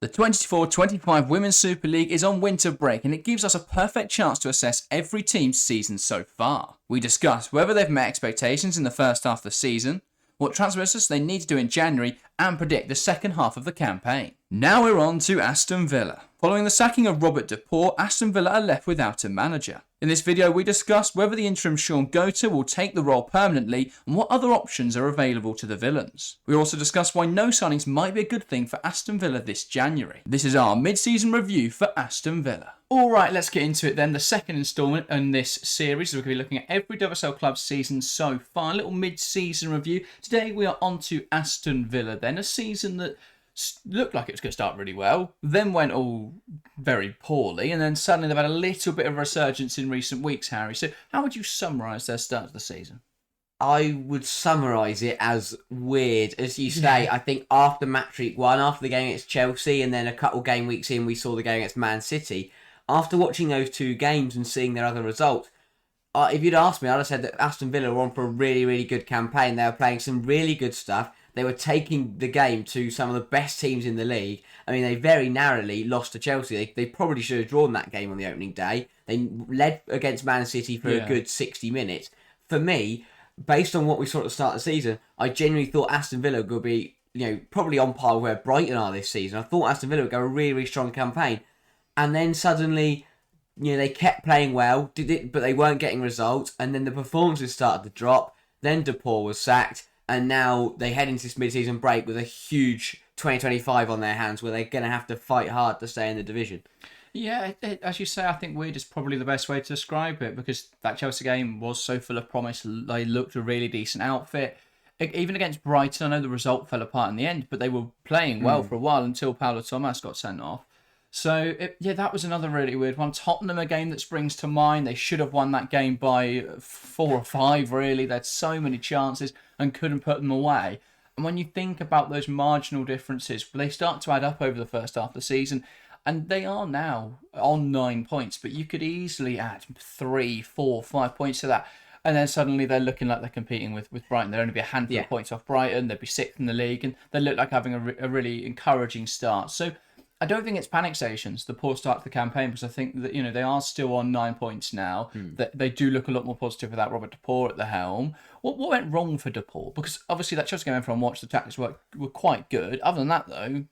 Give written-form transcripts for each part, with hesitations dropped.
The 24-25 Women's Super League is on winter break and it gives us a perfect chance to assess every team's season so far. We discuss whether they've met expectations in the first half of the season, what transfers they need to do in January, and predict the second half of the campaign. Now we're on to Aston Villa. Following the sacking of Robert de Poor, Aston Villa are left without a manager. In this video, we discuss whether the interim Sean Gota will take the role permanently and what other options are available to the Villains. We also discuss why no signings might be a good thing for Aston Villa this January. This is our mid-season review for Aston Villa. Alright, let's get into it then. The second instalment in this series, we're going to be looking at every WSL club's season so far. A little mid-season review. Today we are on to Aston Villa then, a season that looked like it was going to start really well, then went all very poorly, and then suddenly they've had a little bit of a resurgence in recent weeks, Harry. So how would you summarise their start to the season? I would summarise it as weird. As you say, I think after match week 1, after the game against Chelsea, and then a couple game weeks in, we saw the game against Man City. After watching those two games and seeing their other results, if you'd asked me, I'd have said that Aston Villa were on for a really, really good campaign. They were playing some really good stuff. They were taking the game to some of the best teams in the league. I mean, they very narrowly lost to Chelsea. They probably should have drawn that game on the opening day. They led against Man City for a good 60 minutes. For me, based on what we saw at the start of the season, I genuinely thought Aston Villa would be, probably on par with where Brighton are this season. I thought Aston Villa would go a really, really strong campaign. And then suddenly, they kept playing well, but they weren't getting results. And then the performances started to drop. Then De Poor was sacked. And now they head into this mid-season break with a huge 2025 on their hands where they're going to have to fight hard to stay in the division. Yeah, as you say, I think weird is probably the best way to describe it because that Chelsea game was so full of promise. They looked a really decent outfit. Even against Brighton, I know the result fell apart in the end, but they were playing well for a while until Paulo Thomas got sent off. So, that was another really weird one. Tottenham, a game that springs to mind. They should have won that game by 4 or 5, really. They had so many chances and couldn't put them away. And when you think about those marginal differences, they start to add up over the first half of the season. And they are now on 9 points, but you could easily add 3, 4, 5 points to that. And then suddenly they're looking like they're competing with Brighton. They'd only be a handful of points off Brighton. They'd be 6th in the league. And they look like having a really encouraging start. So I don't think it's panic stations, the poor start to the campaign, because I think that, they are still on 9 points now. That they do look a lot more positive without Robert de Poor at the helm. What went wrong for de Poor? Because obviously that Chelsea game everyone watched, the tactics were quite good. Other than that, though,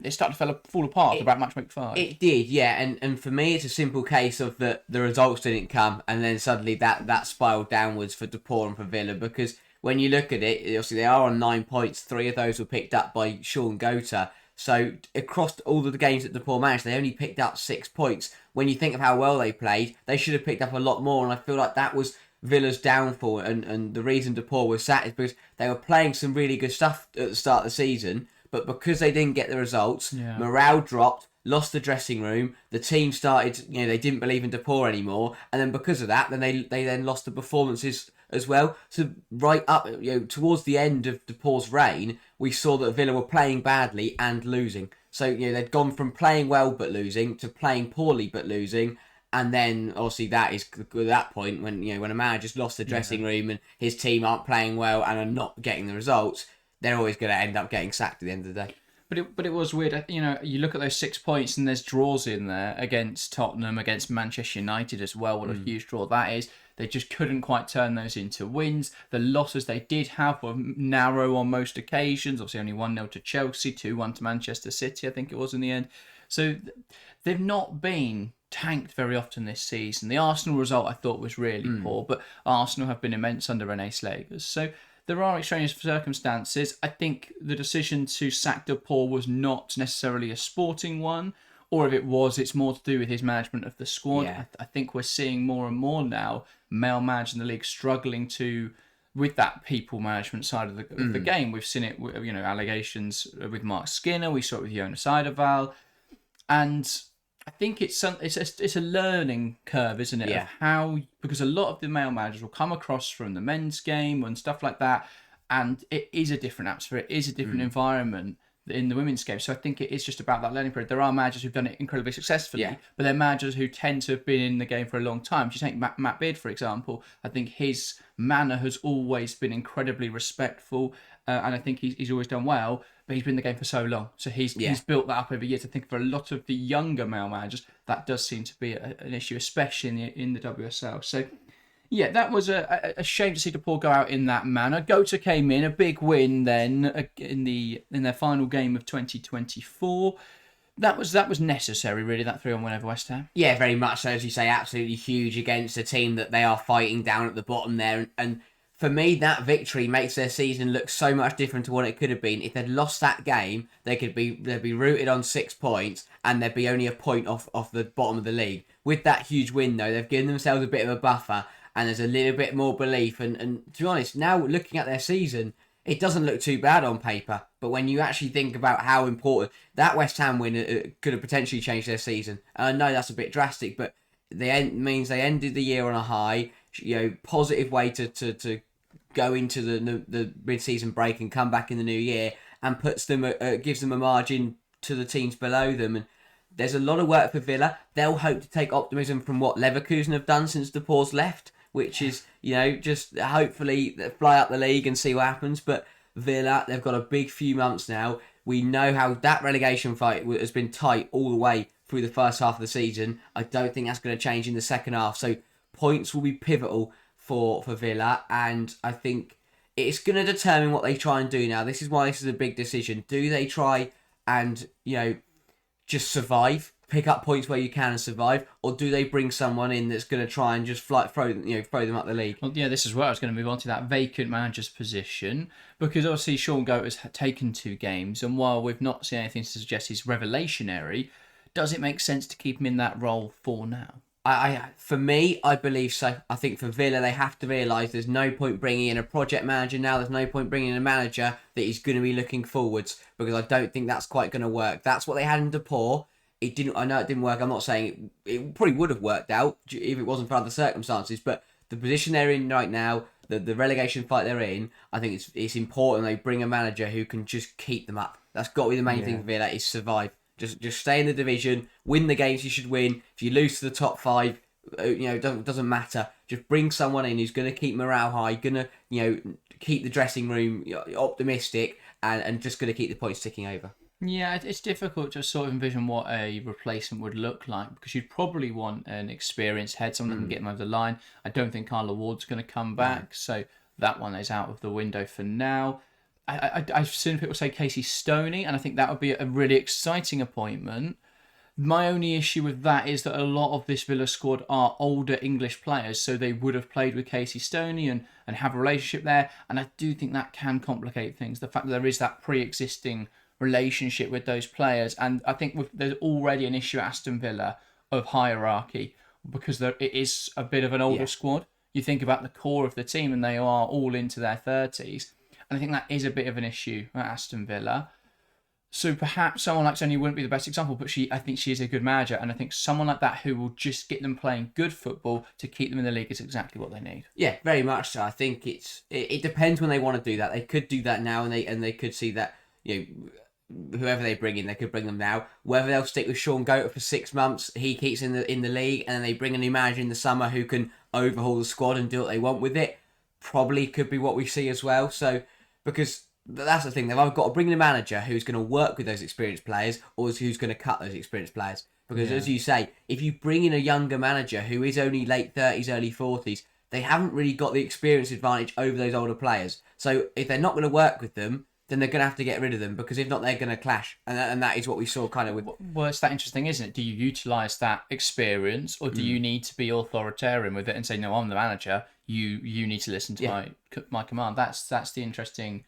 it started to fall apart about match week 5. It did, yeah. And for me, it's a simple case of the results didn't come, and then suddenly that spiraled downwards for de Poor and for Villa, because when you look at it, obviously they are on 9 points. 3 of those were picked up by Sean Gota. So across all of the games that de Poor managed, they only picked up 6 points. When you think of how well they played, they should have picked up a lot more. And I feel like that was Villa's downfall. And the reason de Poor was sat is because they were playing some really good stuff at the start of the season. But because they didn't get the results, morale dropped, lost the dressing room. The team started, they didn't believe in de Poor anymore. And then because of that, then they then lost the performances as well. So right up, towards the end of de Poor's reign, we saw that Villa were playing badly and losing. So, they'd gone from playing well but losing to playing poorly but losing. And then, obviously, that is at that point when, when a manager's lost the dressing room and his team aren't playing well and are not getting the results, they're always going to end up getting sacked at the end of the day. But it was weird. You look at those 6 points and there's draws in there against Tottenham, against Manchester United as well. What a huge draw that is. They just couldn't quite turn those into wins. The losses they did have were narrow on most occasions. Obviously only 1-0 to Chelsea, 2-1 to Manchester City, I think it was in the end. So they've not been tanked very often this season. The Arsenal result I thought was really poor, but Arsenal have been immense under René Slegers. So there are extraneous circumstances. I think the decision to sack de Poor was not necessarily a sporting one, or if it was, it's more to do with his management of the squad. Yeah. I think we're seeing more and more now male managers in the league struggling with that people management side of the game. We've seen it, allegations with Mark Skinner. We saw it with Jonas Eiderval, and I think it's a learning curve, isn't it? Yeah. Of how, because a lot of the male managers will come across from the men's game and stuff like that, and it is a different atmosphere, it is a different environment in the women's game. So I think it is just about that learning period. There are managers who've done it incredibly successfully, but they're managers who tend to have been in the game for a long time. If you take Matt Beard, for example, I think his manner has always been incredibly respectful, and I think he's always done well. But he's been in the game for so long, so he's built that up over years. I think for a lot of the younger male managers, that does seem to be an issue, especially in the WSL. So. Yeah, that was a shame to see DePaul go out in that manner. Gota came in, a big win then in their final game of 2024. That was necessary, really, that 3-1 win over West Ham. Yeah, very much so, as you say, absolutely huge against a team that they are fighting down at the bottom there. And for me, that victory makes their season look so much different to what it could have been. If they'd lost that game, they'd be rooted on 6 points and they'd be only a point off the bottom of the league. With that huge win, though, they've given themselves a bit of a buffer and there's a little bit more belief. And to be honest, now looking at their season, it doesn't look too bad on paper. But when you actually think about how important that West Ham win could have potentially changed their season, and I know that's a bit drastic, but means they ended the year on a high, positive way to go into the mid-season break and come back in the new year, and gives them a margin to the teams below them. And there's a lot of work for Villa. They'll hope to take optimism from what Leverkusen have done since DePaul's left, which is, just hopefully fly up the league and see what happens. But Villa, they've got a big few months now. We know how that relegation fight has been tight all the way through the first half of the season. I don't think that's going to change in the second half. So points will be pivotal for Villa, and I think it's going to determine what they try and do now. This is why this is a big decision. Do they try and, just survive, pick up points where you can and survive, or do they bring someone in that's going to try and just throw them up the league? Well, yeah, this is where I was going to move on to that vacant manager's position, because obviously Sean Goat has taken 2 games, and while we've not seen anything to suggest he's revelationary, does it make sense to keep him in that role for now? For me, I believe so. I think for Villa, they have to realise there's no point bringing in a project manager now. There's no point bringing in a manager that is going to be looking forwards, because I don't think that's quite going to work. That's what they had in DePaul. It didn't. I know it didn't work. I'm not saying it probably would have worked out if it wasn't for other circumstances. But the position they're in right now, the relegation fight they're in, I think it's important they bring a manager who can just keep them up. That's got to be the main thing for Villa, is survive. Just stay in the division, win the games you should win. If you lose to the top 5, doesn't matter. Just bring someone in who's going to keep morale high, going to keep the dressing room optimistic, and just going to keep the points ticking over. Yeah, it's difficult to sort of envision what a replacement would look like, because you'd probably want an experienced head, someone that can get them over the line. I don't think Carla Ward's going to come back, so that one is out of the window for now. I've seen people say Casey Stoney, and I think that would be a really exciting appointment. My only issue with that is that a lot of this Villa squad are older English players, so they would have played with Casey Stoney and have a relationship there, and I do think that can complicate things. The fact that there is that pre-existing relationship with those players, and I think there's already an issue at Aston Villa of hierarchy, because it is a bit of an older squad. You think about the core of the team, and they are all into their 30s. And I think that is a bit of an issue at Aston Villa. So perhaps someone like Sonia wouldn't be the best example, but I think she is a good manager. And I think someone like that who will just get them playing good football to keep them in the league is exactly what they need. Yeah, very much so. I think it depends when they want to do that. They could do that now, and they could see that, whoever they bring in, they could bring them now. Whether they'll stick with Sean Goat for 6 months, he keeps in the league, and then they bring a new manager in the summer who can overhaul the squad and do what they want with it, probably could be what we see as well. So, because that's the thing, they've either got to bring in a manager who's going to work with those experienced players, or who's going to cut those experienced players. Because as you say, if you bring in a younger manager who is only late 30s, early 40s, they haven't really got the experience advantage over those older players. So if they're not going to work with them, then they're going to have to get rid of them, because if not, they're going to clash. And that is what we saw kind of with... Well, it's that interesting, isn't it? Do you utilise that experience, or do you need to be authoritarian with it and say, no, I'm the manager, you need to listen to my command? That's the interesting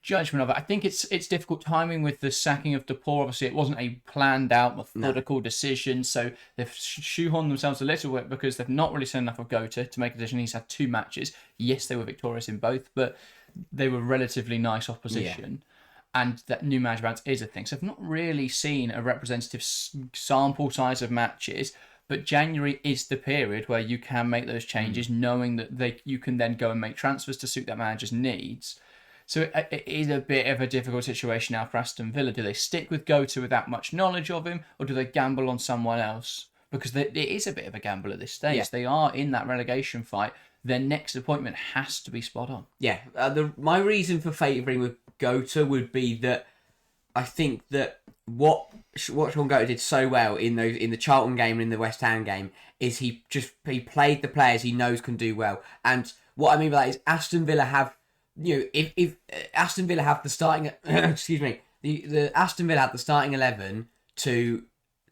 judgment of it. I think it's difficult timing with the sacking of DePaul. Obviously, it wasn't a planned out, methodical decision, so they've shoehorned themselves a little bit, because they've not really seen enough of Gota to make a decision. He's had 2 matches. Yes, they were victorious in both, but they were relatively nice opposition. And that new manager bounce is a thing. So I've not really seen a representative sample size of matches, but January is the period where you can make those changes, knowing that you can then go and make transfers to suit that manager's needs. So it is a bit of a difficult situation now for Aston Villa. Do they stick with Gota without much knowledge of him, or do they gamble on someone else? Because it is a bit of a gamble at this stage. They are in that relegation fight. their next appointment has to be spot on. Yeah, my reason for favouring with Gota would be that I think that what Sean Gota did so well in the Charlton game and in the West Ham game is he played the players he knows can do well. And what I mean by that is Aston Villa have, if Aston Villa have the starting excuse me, the Aston Villa have the starting 11 to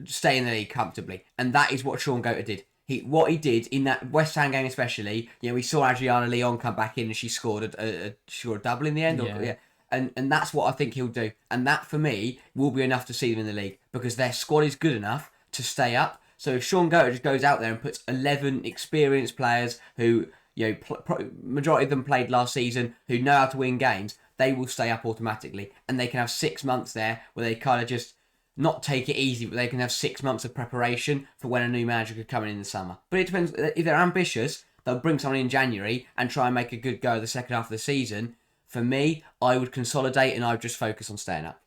stay in the league comfortably, and that is what Sean Gota did. What he did in that West Ham game especially, we saw Adriana Leon come back in and she scored a double in the end. Yeah. And that's what I think he'll do. And that, for me, will be enough to see them in the league because their squad is good enough to stay up. So if Sean Gota just goes out there and puts 11 experienced players who, majority of them played last season, who know how to win games, they will stay up automatically. And they can have 6 months there where they kind of just not take it easy, but they can have 6 months of preparation for when a new manager could come in the summer. But it depends. If they're ambitious, they'll bring someone in January and try and make a good go of the second half of the season. For me, I would consolidate and I would just focus on staying up.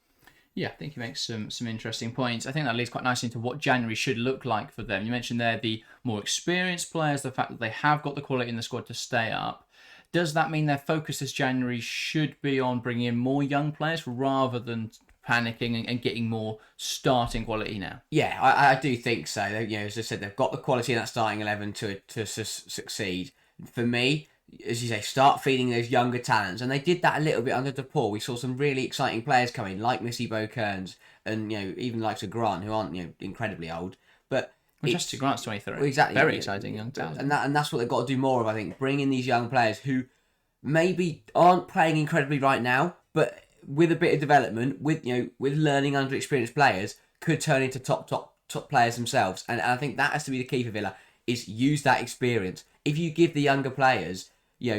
Yeah, I think you make some interesting points. I think that leads quite nicely into what January should look like for them. You mentioned there the more experienced players, the fact that they have got the quality in the squad to stay up. Does that mean their focus this January should be on bringing in more young players rather than panicking and getting more starting quality now? Yeah, I do think so. As I said, they've got the quality in that starting 11 to succeed. For me, as you say, start feeding those younger talents. And they did that a little bit under DePaul. We saw some really exciting players come in, like Missy Bo-Kearns and, even the likes of Grant, who aren't, incredibly old. But Chastity Grant's 23. Well, exactly. Very exciting young talent. And that's what they've got to do more of, I think. Bring in these young players who maybe aren't playing incredibly right now, but with a bit of development, with learning under experienced players, could turn into top players themselves. And I think that has to be the key for Villa, is use that experience. If you give the younger players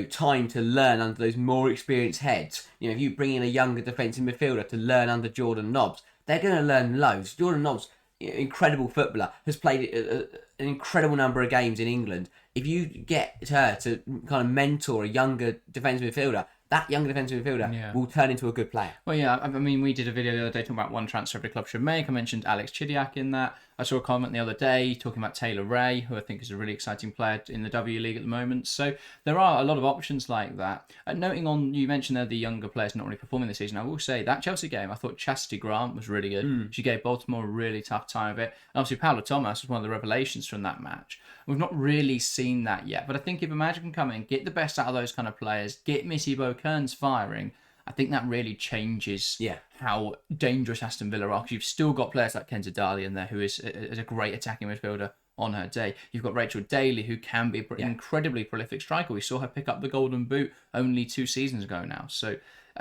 time to learn under those more experienced heads. If you bring in a younger defensive midfielder to learn under Jordan Nobbs, they're going to learn loads. Jordan Nobbs, incredible footballer, has played an incredible number of games in England. If you get her to kind of mentor a younger defensive midfielder, that younger defensive midfielder will turn into a good player. Well, yeah, I mean, we did a video the other day talking about one transfer every club should make. I mentioned Alex Chidiac in that. I saw a comment the other day talking about Taylor Ray, who I think is a really exciting player in the W League at the moment. So there are a lot of options like that. Noting on, you mentioned there the younger players not really performing this season. I will say that Chelsea game, I thought Chastity Grant was really good. She gave Baltimore a really tough time of it. And obviously, Paolo Thomas was one of the revelations from that match. We've not really seen that yet. But I think if a manager can come in, get the best out of those kind of players, get Missy Bo-Kearns firing, I think that really changes how dangerous Aston Villa are. Because you've still got players like Kenza Dali in there, who is a great attacking midfielder on her day. You've got Rachel Daly, who can be an incredibly prolific striker. We saw her pick up the Golden Boot only 2 seasons ago now. So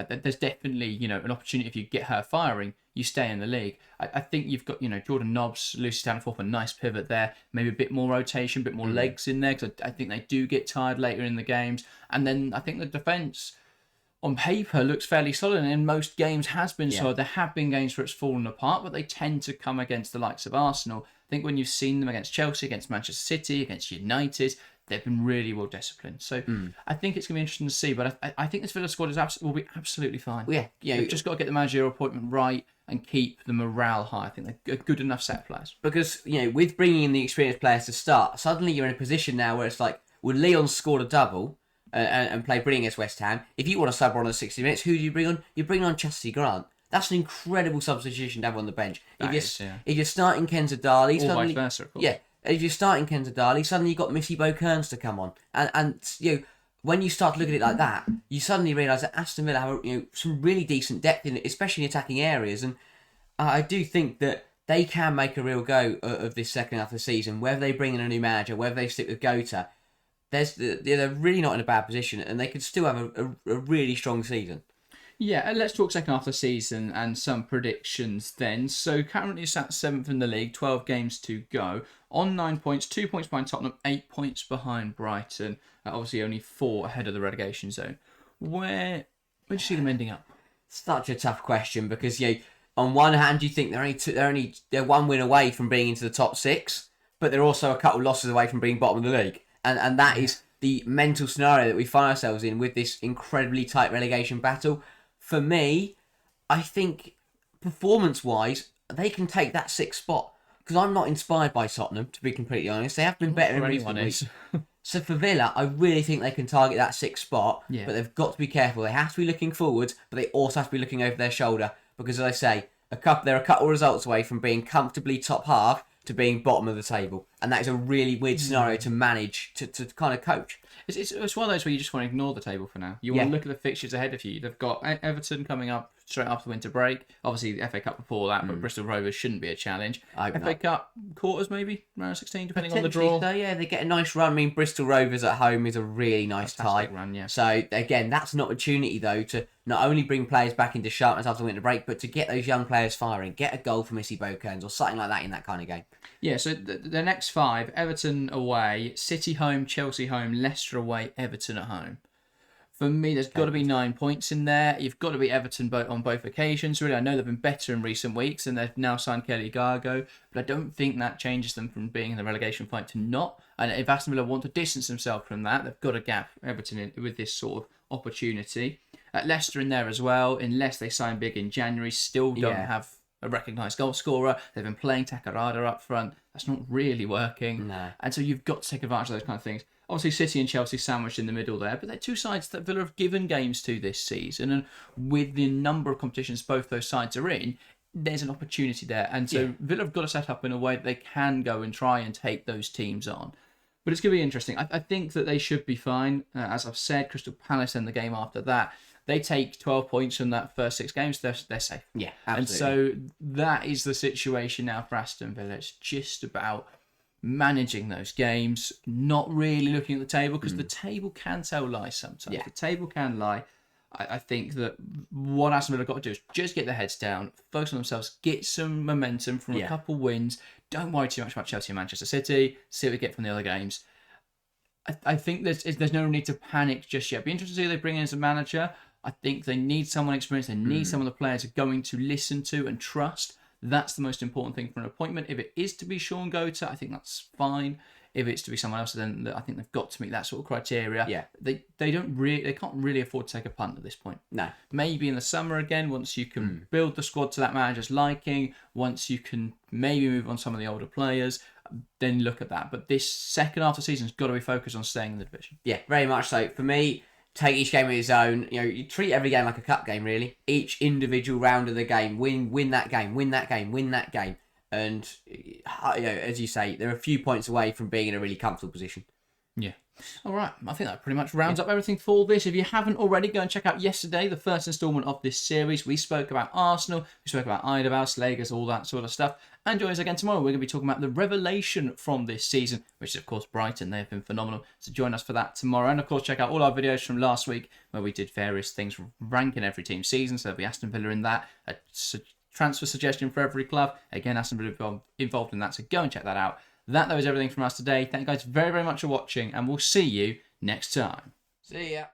there's definitely an opportunity. If you get her firing, you stay in the league. I think you've got Jordan Nobbs, Lucy Stanforth, a nice pivot there. Maybe a bit more rotation, a bit more legs in there, because I think they do get tired later in the games. And then I think the defence on paper looks fairly solid, and in most games has been solid. There have been games where it's fallen apart, but they tend to come against the likes of Arsenal. I think when you've seen them against Chelsea, against Manchester City, against United, they've been really well disciplined. So I think it's going to be interesting to see, but I think this Villa squad will be absolutely fine. Yeah, They've just got to get the managerial appointment right and keep the morale high. I think they're good enough set players. Because, with bringing in the experienced players to start, suddenly you're in a position now where it's like, well, Leon scored a double and played brilliant against West Ham. If you want to sub on the 60 minutes, who do you bring on? You bring on Chastity Grant. That's an incredible substitution to have on the bench. If you're starting Kenza Dali, vice versa, of course. Yeah, if you're starting Kenza Dali, suddenly you've got Missy Bo-Kearns to come on. And when you start to look at it like that, you suddenly realise that Aston Villa have some really decent depth in it, especially in attacking areas. And I do think that they can make a real go of this second half of the season, whether they bring in a new manager, whether they stick with Gota. They're really not in a bad position, and they could still have a really strong season. Yeah, and let's talk second half of the season and some predictions then. So currently sat 7th in the league, 12 games to go. On 9 points, 2 points behind Tottenham, 8 points behind Brighton. Obviously only 4 ahead of the relegation zone. Where do you see them ending up? Such a tough question, because on one hand you think they're 1 win away from being into the top 6, but they're also a couple losses away from being bottom of the league. And that is the mental scenario that we find ourselves in with this incredibly tight relegation battle. For me, I think performance-wise, they can take that 6th spot. Because I'm not inspired by Tottenham, to be completely honest. They have been better in recent weeks. So for Villa, I really think they can target that 6th spot, Yeah. but they've got to be careful. They have to be looking forward, but they also have to be looking over their shoulder because, as I say, they're a couple of results away from being comfortably top half to being bottom of the table, and that is a really weird scenario to manage to kind of coach. It's one of those where you just want to ignore the table for now. You want to look at the fixtures ahead of you. They've got Everton coming up straight after the winter break. Obviously, the FA Cup before that, but Bristol Rovers shouldn't be a challenge. FA Cup quarters, maybe, round 16, depending on the draw. So, yeah, they get a nice run. I mean, Bristol Rovers at home is a really nice tie. Run, yeah. So, again, that's an opportunity, though, to not only bring players back into sharpness after the winter break, but to get those young players firing. Get a goal for Missy Bowkerns or something like that in that kind of game. Yeah, so the next 5, Everton away, City home, Chelsea home, Leicester away, Everton at home. For me, there's got to be 9 points in there. You've got to be Everton on both occasions. Really, I know they've been better in recent weeks, and they've now signed Kelly Gargo, but I don't think that changes them from being in the relegation fight to not. And if Aston Villa want to distance themselves from that, they've got to gap Everton in with this sort of opportunity. Leicester in there as well, unless they sign big in January, still don't have a recognised goal scorer. They've been playing Takarada up front. That's not really working. No. And so you've got to take advantage of those kind of things. Obviously, City and Chelsea sandwiched in the middle there, but they're two sides that Villa have given games to this season. And with the number of competitions both those sides are in, there's an opportunity there. And so Villa have got to set up in a way that they can go and try and take those teams on. But it's going to be interesting. I think that they should be fine. As I've said, Crystal Palace in the game after that, they take 12 points from that first 6 games, they're safe. Yeah, absolutely. And so that is the situation now for Aston Villa. It's just about managing those games, not really looking at the table, because the table can tell lies sometimes. Yeah. The table can lie. I think that what Aston Villa have got to do is just get their heads down, focus on themselves, get some momentum from a couple wins. Don't worry too much about Chelsea and Manchester City. See what we get from the other games. I think there's no need to panic just yet. It'd be interesting to see who they bring in as a manager. I think they need someone experienced. They need someone the players are going to listen to and trust. That's the most important thing for an appointment. If it is to be Sean Gota, I think that's fine. If it's to be someone else, then I think they've got to meet that sort of criteria. Yeah. They can't really afford to take a punt at this point. No. Maybe in the summer again, once you can build the squad to that manager's liking, once you can maybe move on some of the older players, then look at that. But this second half of the season's got to be focused on staying in the division. Yeah, very much so. For me, take each game of its own. You know, you treat every game like a cup game, really. Each individual round of the game, win that game, win that game, win that game. And, you know, as you say, they're a few points away from being in a really comfortable position. Yeah. All right. I think that pretty much rounds up everything for this. If you haven't already, go and check out yesterday, the first instalment of this series. We spoke about Arsenal, we spoke about Eidevall, Lakers, all that sort of stuff. And join us again tomorrow. We're going to be talking about the revelation from this season, which is, of course, Brighton. They've been phenomenal. So join us for that tomorrow. And, of course, check out all our videos from last week where we did various things ranking every team's season. So there'll be Aston Villa in that, a transfer suggestion for every club. Again, Aston Villa involved in that, so go and check that out. That, though, is everything from us today. Thank you guys very, very much for watching, and we'll see you next time. See ya.